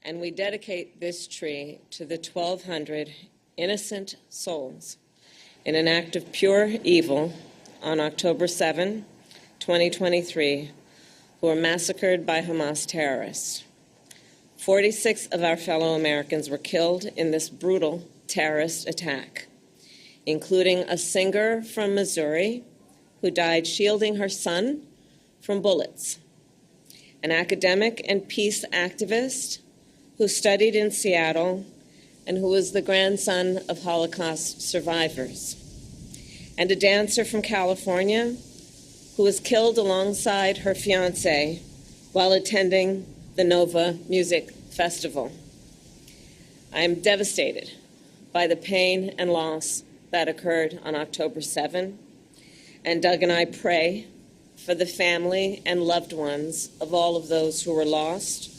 and we dedicate this tree to the 1,200 innocent souls in an act of pure evil on October 7, 2023, who were massacred by Hamas terrorists. 46 of our fellow Americans were killed in this brutal terrorist attack, including a singer from Missouri who died shielding her son from bullets, an academic and peace activist who studied in Seattle and who was the grandson of Holocaust survivors, and a dancer from California who was killed alongside her fiancé while attending the Nova Music Festival. I am devastated by the pain and loss that occurred on October 7, and Doug and I pray for the family and loved ones of all of those who were lost,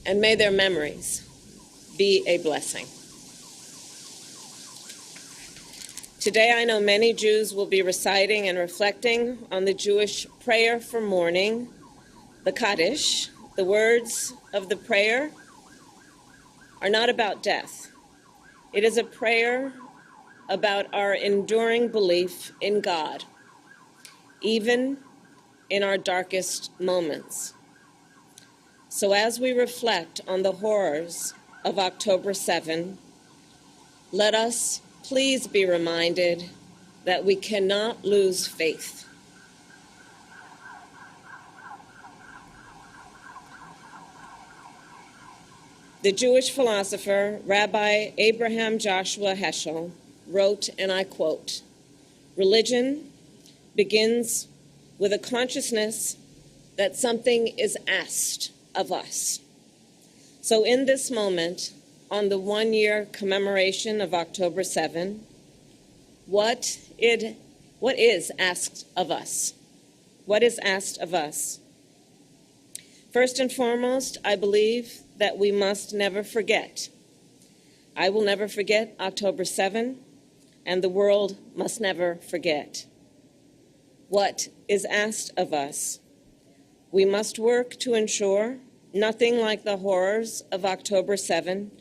and may their memories be a blessing. Today, I know many Jews will be reciting and reflecting on the Jewish prayer for mourning, the Kaddish. The words of the prayer are not about death. It is a prayer about our enduring belief in God, even in our darkest moments. So as we reflect on the horrors of October 7, let us please be reminded that we cannot lose faith. The Jewish philosopher Rabbi Abraham Joshua Heschel wrote, and I quote, "Religion begins with a consciousness that something is asked of us." So in this moment, on the one-year commemoration of October 7, what is asked of us? What is asked of us? First and foremost, I believe that we must never forget. I will never forget October 7, and the world must never forget. What is asked of us? We must work to ensure nothing like the horrors of October 7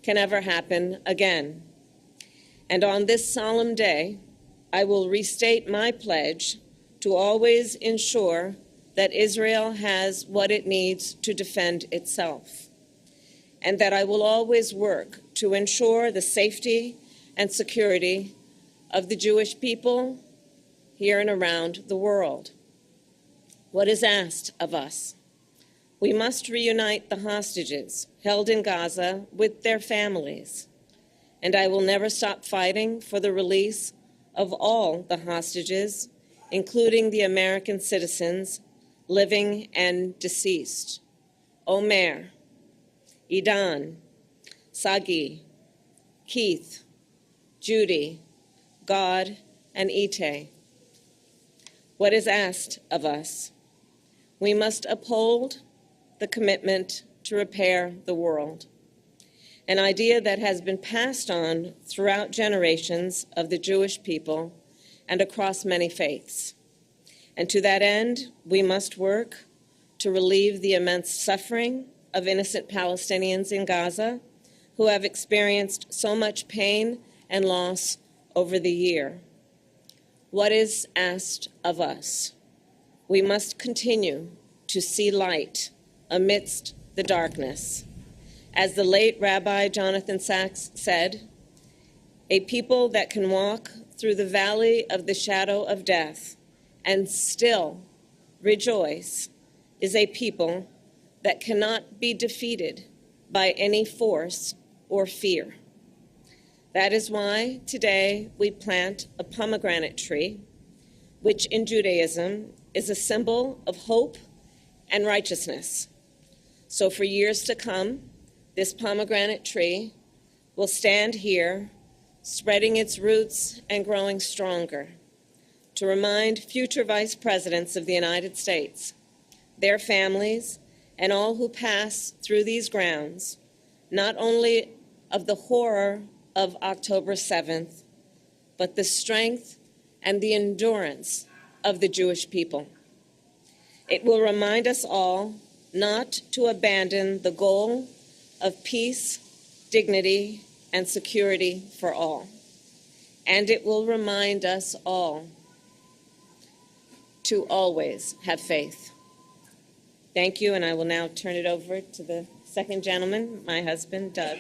can ever happen again. And on this solemn day, I will restate my pledge to always ensure that Israel has what it needs to defend itself, and that I will always work to ensure the safety and security of the Jewish people here and around the world. What is asked of us? We must reunite the hostages held in Gaza with their families, and I will never stop fighting for the release of all the hostages, including the American citizens, living and deceased. Omer, Idan, Sagi, Keith, Judy, God, and Ite. What is asked of us? We must uphold the commitment to repair the world, an idea that has been passed on throughout generations of the Jewish people and across many faiths. And to that end, we must work to relieve the immense suffering of innocent Palestinians in Gaza who have experienced so much pain and loss over the year. What is asked of us? We must continue to see light amidst the darkness. As the late Rabbi Jonathan Sacks said, "A people that can walk through the valley of the shadow of death and still rejoice is a people that cannot be defeated by any force or fear." That is why today we plant a pomegranate tree, which in Judaism is a symbol of hope and righteousness. So for years to come, this pomegranate tree will stand here, spreading its roots and growing stronger, to remind future vice presidents of the United States, their families, and all who pass through these grounds, not only of the horror of October 7th, but the strength and the endurance of the Jewish people. It will remind us all not to abandon the goal of peace, dignity, and security for all. And it will remind us all to always have faith. Thank you, and I will now turn it over to the second gentleman, my husband, Doug.